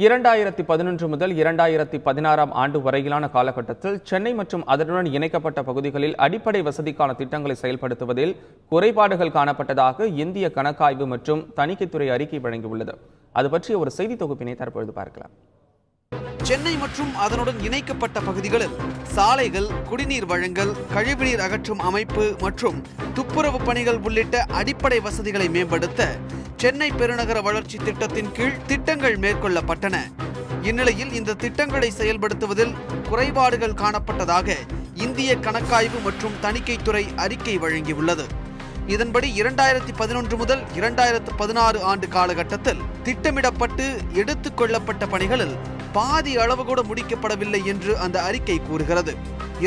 2011 முதல் 2016 ஆண்டு வரையிலான காலகட்டத்தில் சென்னை மற்றும் அதனுடன் இணைக்கப்பட்ட பகுதிகளில் அடிப்படை வசதிக்கான திட்டங்களை செயல்படுத்துவதில் குறைபாடுகள் காணப்பட்டதாக இந்திய கணக்காய்வு மற்றும் தணிக்கைத்துறை அறிக்கை வழங்கியுள்ளது. அது பற்றிய ஒரு செய்தி தொகுப்பினை தற்பொழுது பார்க்கலாம். சென்னை மற்றும் அதனுடன் இணைக்கப்பட்ட பகுதிகளில் சாலைகள், குடிநீர் வழங்கல், கழிவுநீர் அகற்றும் அமைப்பு மற்றும் துப்புரவு பணிகள் உள்ளிட்ட அடிப்படை வசதிகளை மேம்படுத்த சென்னை பெருநகர வளர்ச்சி திட்டத்தின் கீழ் திட்டங்கள் மேற்கொள்ளப்பட்டன. இந்நிலையில் இந்த திட்டங்களை செயல்படுத்துவதில் குறைபாடுகள் காணப்பட்டதாக இந்திய கணக்காய்வு மற்றும் தணிக்கைத்துறை அறிக்கை வழங்கியுள்ளது. இதன்படி 2011 முதல் 2016 ஆண்டு காலகட்டத்தில் திட்டமிடப்பட்டு எடுத்துக் கொள்ளப்பட்ட பணிகளில் பாதி அளவு கூட முடிக்கப்படவில்லை என்று அந்த அறிக்கை கூறுகிறது.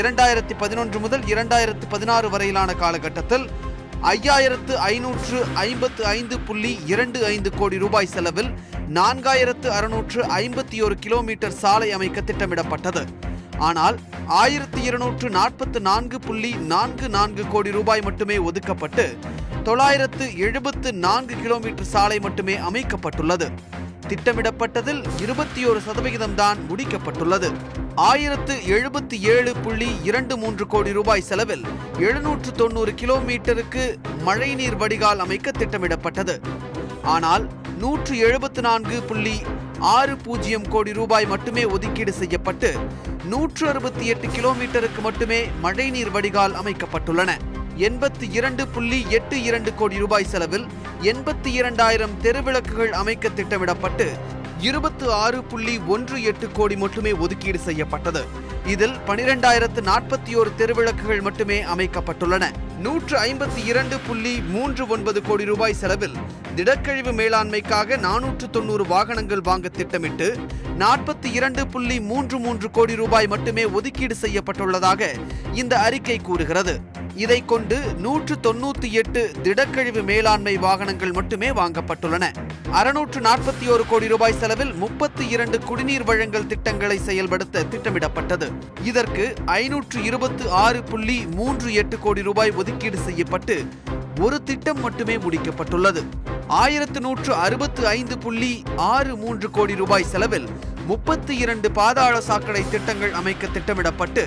2011 முதல் 2016 வரையிலான காலகட்டத்தில் 5555.25 கோடி ரூபாய் செலவில் 4651 கிலோமீட்டர் சாலை அமைக்க திட்டமிடப்பட்டது. ஆனால் 1244.44 கோடி ரூபாய் மட்டுமே ஒதுக்கப்பட்டு 974 கிலோமீட்டர் சாலை மட்டுமே அமைக்கப்பட்டுள்ளது. திட்டமிடப்பட்டதில் 21% தான் முடிக்கப்பட்டுள்ளது. 1077.23 கோடி ரூபாய் செலவில் 790 கிலோமீட்டருக்கு மழைநீர் வடிகால் அமைக்க திட்டமிடப்பட்டது. ஆனால் 174.60 கோடி ரூபாய் மட்டுமே ஒதுக்கீடு செய்யப்பட்டு 168 கிலோமீட்டருக்கு மட்டுமே மழைநீர் வடிகால் அமைக்கப்பட்டுள்ளன. 82.82 கோடி ரூபாய் செலவில் 82,000 தெருவிளக்குகள் அமைக்க திட்டமிடப்பட்டு 26.18 கோடி மட்டுமே ஒதுக்கீடு செய்யப்பட்டது. இதில் 12,041 தெருவிளக்குகள் மட்டுமே அமைக்கப்பட்டுள்ளன. 152.39 கோடி ரூபாய் செலவில் திடக்கழிவு மேலாண்மைக்காக 490 வாகனங்கள் வாங்க திட்டமிட்டு 42.33 கோடி ரூபாய் மட்டுமே ஒதுக்கீடு செய்யப்பட்டுள்ளதாக இந்த அறிக்கை கூறுகிறது. இதை கொண்டு 198 திடக்கழிவு மேலாண்மை வாகனங்கள் மட்டுமே வாங்கப்பட்டுள்ளன. 641 கோடி ரூபாய் செலவில் 32 குடிநீர் வழங்கல் திட்டங்களை செயல்படுத்த திட்டமிடப்பட்டது. இதற்கு 526.38 கோடி ரூபாய் ஒதுக்கீடு செய்யப்பட்டு ஒரு திட்டம் மட்டுமே முடிக்கப்பட்டுள்ளது. 1165.63 கோடி ரூபாய் செலவில் 32 பாதாள சாக்கடை திட்டங்கள் அமைக்க திட்டமிடப்பட்டு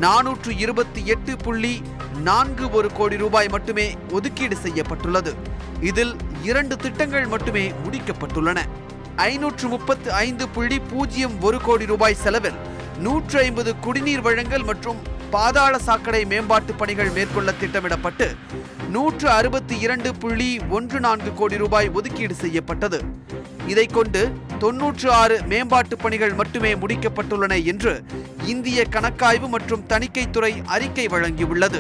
428.41 கோடி ரூபாய் மட்டுமே ஒதுக்கீடு செய்யப்பட்டுள்ளது. இதில் 2 திட்டங்கள் மட்டுமே முடிக்கப்பட்டுள்ளன. 535.01 கோடி ரூபாய் செலவில் 150 குடிநீர் வழங்கல் மற்றும் பாதாள சாக்கடை மேம்பாட்டு பணிகள் மேற்கொள்ள திட்டமிடப்பட்டு 162.14 கோடி ரூபாய் ஒதுக்கீடு செய்யப்பட்டது. இதை கொண்டு 96 மேம்பாட்டு பணிகள் மட்டுமே முடிக்கப்பட்டுள்ளன என்று இந்திய கணக்காய்வு மற்றும் தணிக்கைத்துறை அறிக்கை வழங்கியுள்ளது.